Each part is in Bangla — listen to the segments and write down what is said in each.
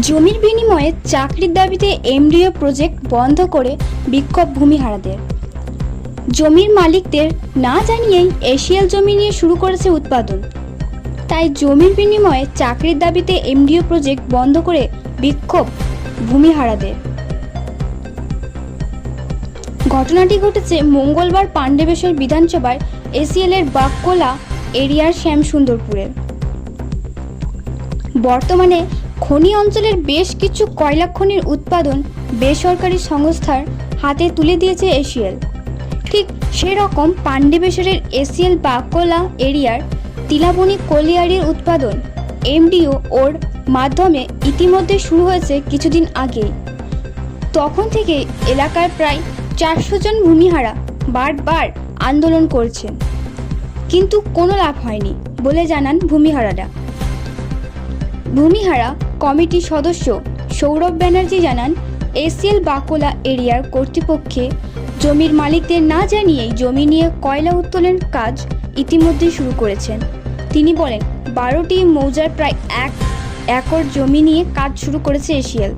জমির বিনিময়ে চাকরির দাবিতে এমডিও প্রজেক্ট বন্ধ করে বিক্ষোভ ভূমিহারাদের। জমির মালিকদের না জানিয়েই এশিয়াল জমি নিয়ে শুরু করেছে উৎপাদন। তাই জমির বিনিময়ে চাকরির দাবিতে এমডিও প্রজেক্ট বন্ধ করে বিক্ষোভ ভূমিহারাদের। ঘটনাটি ঘটেছে মঙ্গলবার পাণ্ডবেশ্বর বিধানসভার এসিএলের বাককোলা এরিয়ার শ্যামসুন্দরপুরে। বর্তমানে খনি অঞ্চলের বেশ কিছু কয়লা খনির উৎপাদন বেসরকারি সংস্থার হাতে তুলে দিয়েছে এসিএল। ঠিক সেরকম পাণ্ডবেশ্বরের এসিএল বাককোলা এরিয়ার তিলাবনী কলিয়ারির উৎপাদন এমডিও ওর মাধ্যমে ইতিমধ্যে শুরু হয়েছে কিছুদিন আগেই। তখন থেকে এলাকার প্রায় 400 জন ভূমিহারা বারবার আন্দোলন করছেন, কিন্তু কোনো লাভ হয়নি বলে জানান ভূমিহারারা। ভূমিহারা কমিটির সদস্য সৌরভ ব্যানার্জি জানান, এসিএল বাককোলা এরিয়ার কর্তৃপক্ষে জমির মালিকদের না জানিয়েই জমি নিয়ে কয়লা উত্তোলনের কাজ ইতিমধ্যে শুরু করেছেন। তিনি বলেন, 12টি মৌজার প্রায় 1 একর জমি নিয়ে কাজ শুরু করেছে এসিএল।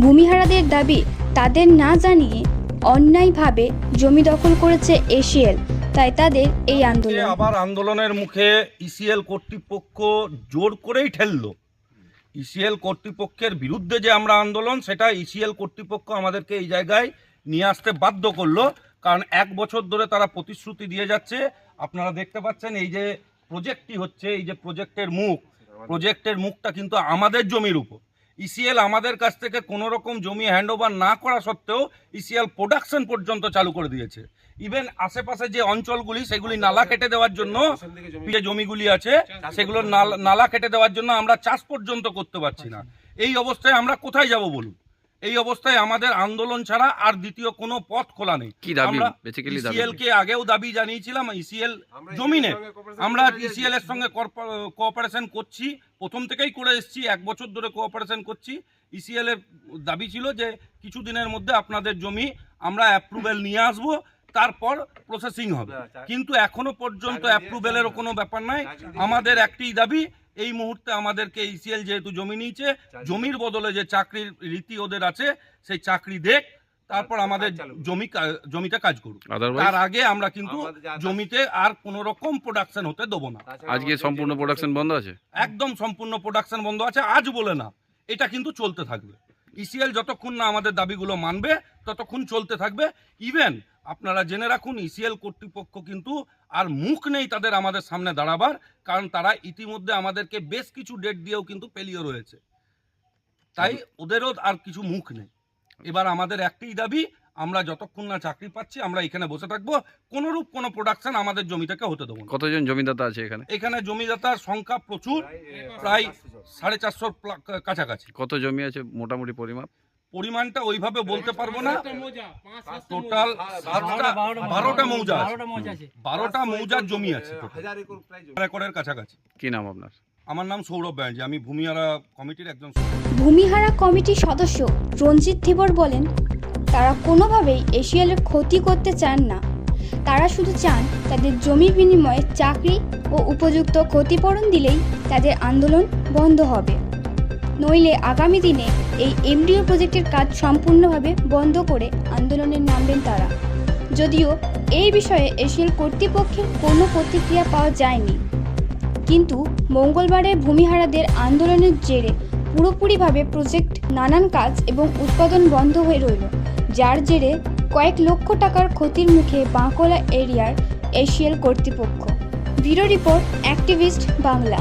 ভূমিহারাদের দাবি, তাদের না জানিয়ে অন্যায়ভাবে জমি দখল করেছে এসিএল, তাই তাদের এই আন্দোলন। আবার আন্দোলনের মুখে ইসিএল কর্তৃপক্ষ জোর করেই ঠেললো। ইসিএল কর্তৃপক্ষের বিরুদ্ধে যে আমরা আন্দোলন, সেটা ইসিএল কর্তৃপক্ষ আমাদেরকে এই জায়গায় নিয়ে আসতে বাধ্য করলো। কারণ 1 বছর ধরে তারা প্রতিশ্রুতি দিয়ে যাচ্ছে। আপনারা দেখতে পাচ্ছেন এই যে প্রজেক্টটি হচ্ছে, এই যে প্রজেক্টের মুখটা কিন্তু আমাদের জমির উপর। ইসিএল আমাদের কাছ থেকে কোনো রকম জমি হ্যান্ডওভার না করা সত্ত্বেও ইসিএল প্রোডাকশন পর্যন্ত চালু করে দিয়েছে। ইভেন আশেপাশে যে অঞ্চলগুলি, সেগুলি নালা কেটে দেওয়ার জন্য, যে জমিগুলি আছে সেগুলো নালা কেটে দেওয়ার জন্য আমরা চাষ পর্যন্ত করতে পারছি না। এই অবস্থায় আমরা কোথায় যাব বলুন? এই অবস্থায় আমাদের আন্দোলন ছাড়া আর দ্বিতীয় কোনো পথ খোলা নেই। আমরা ইসিএল কে আগেও দাবি জানিয়েছিলাম, ইসিএল জমিনে আমরা ইসিএল এর সঙ্গে কোঅপারেশন করছি, প্রথম থেকেই করে এসেছি, 1 বছর ধরে কোঅপারেশন করছি। ইসিএল এর দাবি ছিল যে কিছুদিনের মধ্যে আপনাদের জমি আমরা অ্যাপ্রুভেল নিয়ে আসবো, তারপর প্রসেসিং হবে। কিন্তু এখনো পর্যন্ত অ্যাপ্রুভেলেরও কোনো ব্যাপার নাই। আমাদের একটাই দাবি, এই মুহূর্তে আমাদেরকে ইসিএল যেহেতু জমি নিয়েছে, জমির বদলে যে চাকরির রীতি ওদের আছে, সেই চাকরি দেখ, তারপর আমাদের জমিতে কাজ করুক। তার আগে আমরা কিন্তু জমিতে আর কোনো রকম প্রোডাকশন হতে দেবো না। আজকে সম্পূর্ণ প্রোডাকশন বন্ধ আছে, একদম সম্পূর্ণ প্রোডাকশন বন্ধ আছে। আজ বলে না, এটা কিন্তু চলতে থাকবে। ইসিএল যতক্ষণ না আমাদের দাবিগুলো মানবে ততক্ষণ চলতে থাকবে। ইভেন আপনারা জেনে রাখুন, ইসিএল কর্তৃপক্ষ কিন্তু আর মুখ নেই তাদের আমাদের সামনে দাঁড়াবার, কারণ তারা ইতিমধ্যে আমাদেরকে বেশ কিছু ডেট দিয়েও কিন্তু পেলিয়ে রয়েছে। তাই ওদেরও আর কিছু মুখ নেই। এবার আমাদের একটাই দাবি, আমরা যতক্ষণ না চাকরি পাচ্ছি আমরা এখানে বসে থাকবো, কোনোরূপ কোনো প্রোডাকশন আমাদের জমি থেকে হতে দেবো না। কতজন জমিদাতা আছে এখানে? এখানে জমিদাতার সংখ্যা প্রচুর, প্রায় 450 কাছাকাছি। কত জমি আছে মোটামুটি পরিমাণটা ওইভাবে বলতে পারবো না। টোটাল 12টা মৌজা আছে, 12টা মৌজার জমি আছে, একরের কাছাকাছি। কি নাম আপনার? আমার নাম সৌরভ ব্যানার্জি, আমি ভূমিহারা কমিটির একজন। ভূমিহারা কমিটির সদস্য রঞ্জিত ধীবর বলেন, তারা কোনোভাবেই এশিয়ালের ক্ষতি করতে চান না। তারা শুধু চান তাদের জমির বিনিময়ে চাকরি ও উপযুক্ত ক্ষতিপূরণ দিলেই তাদের আন্দোলন বন্ধ হবে। নইলে আগামী দিনে এই এমডিও প্রজেক্টের কাজ সম্পূর্ণভাবে বন্ধ করে আন্দোলনে নামবেন তারা। যদিও এই বিষয়ে এশিয়াল কর্তৃপক্ষের কোনো প্রতিক্রিয়া পাওয়া যায়নি, কিন্তু মঙ্গলবারে ভূমিহারাদের আন্দোলনের জেরে পুরোপুরিভাবে প্রজেক্ট নানান কাজ এবং উৎপাদন বন্ধ হয়ে রইল, যার জেরে কয়েক লক্ষ টাকার ক্ষতির মুখে বাককোলা এরিয়ার এশিয়াল কর্তৃপক্ষ। Bureau report, activist Bangla.